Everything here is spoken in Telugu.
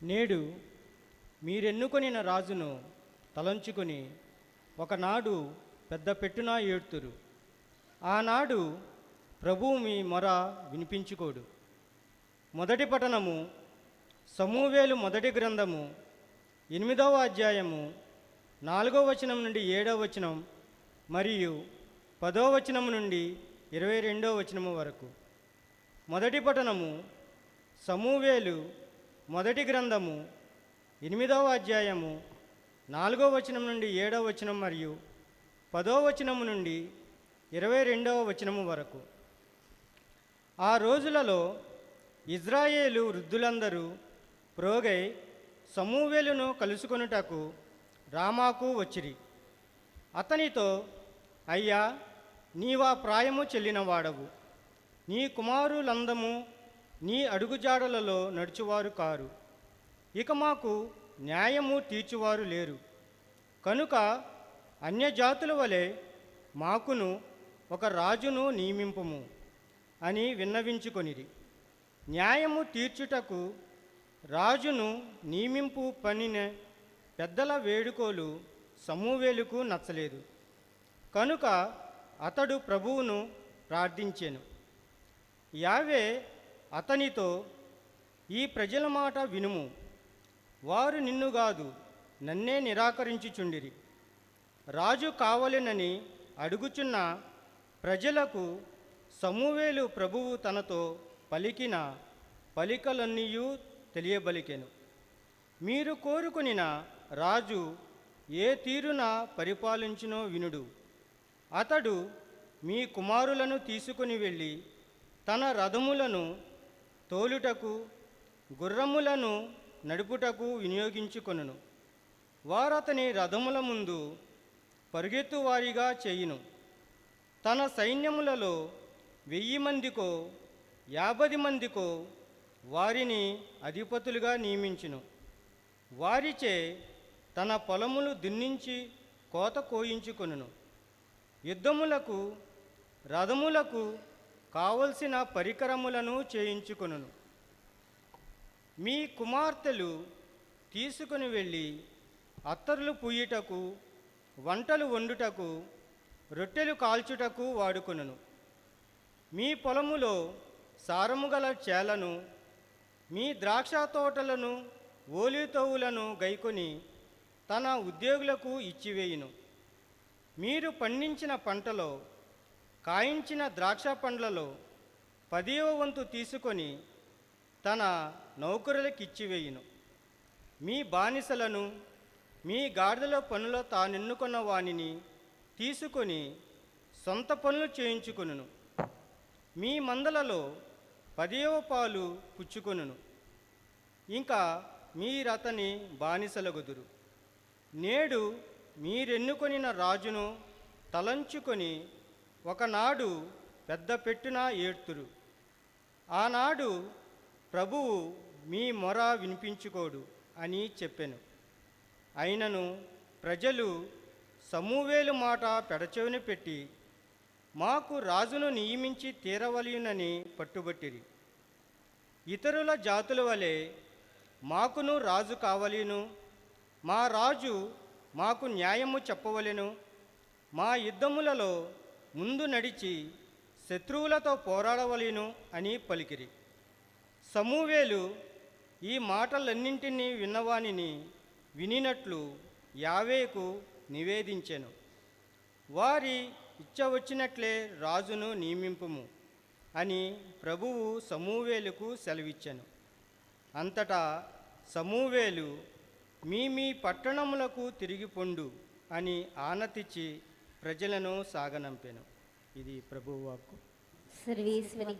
నేడు మీరెన్నుకొనిన రాజును తలంచుకొని ఒకనాడు పెద్ద పెట్టున ఏడ్తురు. ఆనాడు ప్రభువు మీ మొర వినిపించుకోడు. మొదటి పఠనము సమూవేలు మొదటి గ్రంథము 8వ అధ్యాయము 4వ వచనం నుండి 7వ వచనం మరియు 10వ వచనం నుండి 22వ వచనము వరకు. మొదటి పఠనము సమూవేలు మొదటి గ్రంథము 8వ అధ్యాయము 4వ వచనం నుండి 7వ వచనం మరియు 10వ వచనము నుండి 22వ వచనము వరకు. ఆ రోజులలో ఇజ్రాయేలు వృద్ధులందరూ ప్రోగై సమూవేలును కలుసుకొనుటకు రామాకు వచ్చిరి. అతనితో, అయ్యా, నీవా ప్రాయము చెల్లినవాడవు, నీ కుమారులందము నీ అడుగుజాడలలో నడుచువారు కారు, ఇక మాకు న్యాయము తీర్చువారు లేరు, కనుక అన్యజాతుల వలె మాకును ఒక రాజును నియమింపుము అని విన్నవించుకొనిరి. న్యాయము తీర్చుటకు రాజును నియమింపు పనిన పెద్దల వేడుకోలు సమూవేలుకు నచ్చలేదు. కనుక అతడు ప్రభువును ప్రార్థించెను. యావే అతనితో, ఈ ప్రజల మాట వినుము, వారు నిన్ను కాదు నన్నే నిరాకరించుచుండిరి. రాజు కావలెనని అడుగుచున్న ప్రజలకు సమూవేలు ప్రభువు తనతో పలికిన పలికలన్నీయూ తెలియబలికెను. మీరు కోరుకొనిన రాజు ఏ తీరున పరిపాలించునో వినుడు. అతడు మీ కుమారులను తీసుకుని వెళ్ళి తన రథములను తోలుటకు గుర్రములను నడుపుటకు వినియోగించుకొనును. వారతని రథముల ముందు పరుగెత్తువారిగా చేయును. తన సైన్యములలో 1000 మందికో 50 మందికో వారిని అధిపతులుగా నియమించును. వారిచే తన పొలములు దున్నించి కోత కోయించుకొనును. యుద్ధములకు రథములకు కావలసిన పరికరములను చేయించుకొనును. మీ కుమార్తెలు తీసుకుని వెళ్ళి అత్తరులు పూయుటకు, వంటలు వండుటకు, రొట్టెలు కాల్చుటకు వాడుకొనును. మీ పొలములో సారము గల చేలను, మీ ద్రాక్ష తోటలను, ఓలితోవులను గైకొని తన ఉద్యోగులకు ఇచ్చివేయును. మీరు పండించిన పంటలో కాయించిన ద్రాక్ష పండ్లలో 10వ వంతు తీసుకొని తన నౌకరులకిచ్చివేయును. మీ బానిసలను, మీ గాడిదల పనుల తానెన్నుకున్న వానిని తీసుకొని సొంత పనులు చేయించుకొనును. మీ మందలలో 10వ పాలు పుచ్చుకొనును. ఇంకా మీరతని బానిసలగుదురు. నేడు మీరెన్నుకొనిన రాజును తలంచుకొని ఒకనాడు పెద్ద పెట్టున ఏడ్తురు. ఆనాడు ప్రభువు మీ మొర వినిపించుకోడు అని చెప్పెను. అయినను ప్రజలు సమూవేలు మాట పెడచెవిన పెట్టి మాకు రాజును నియమించి తీరవలయునని పట్టుబట్టిరి. ఇతరుల జాతుల వలె మాకును రాజు కావలేను, మా రాజు మాకు న్యాయము చెప్పవలెను, మా యుద్ధములలో ముందు నడిచి శత్రువులతో పోరాడవలెను అని పలికిరి. సమూవేలు ఈ మాటలన్నింటినీ విన్నవానిని వినినట్లు యావేకు నివేదించెను. వారి ఇచ్చ వచ్చినట్లే రాజును నియమింపుము అని ప్రభువు సమూవేలుకు సెలవిచ్చెను. అంతటా సమూవేలు, మీ పట్టణములకు తిరిగి పొండు అని ఆనతిచ్చి ప్రజలను సాగనంపెను. ఇది ప్రభువు వాక్కు. సర్వేశ్వరి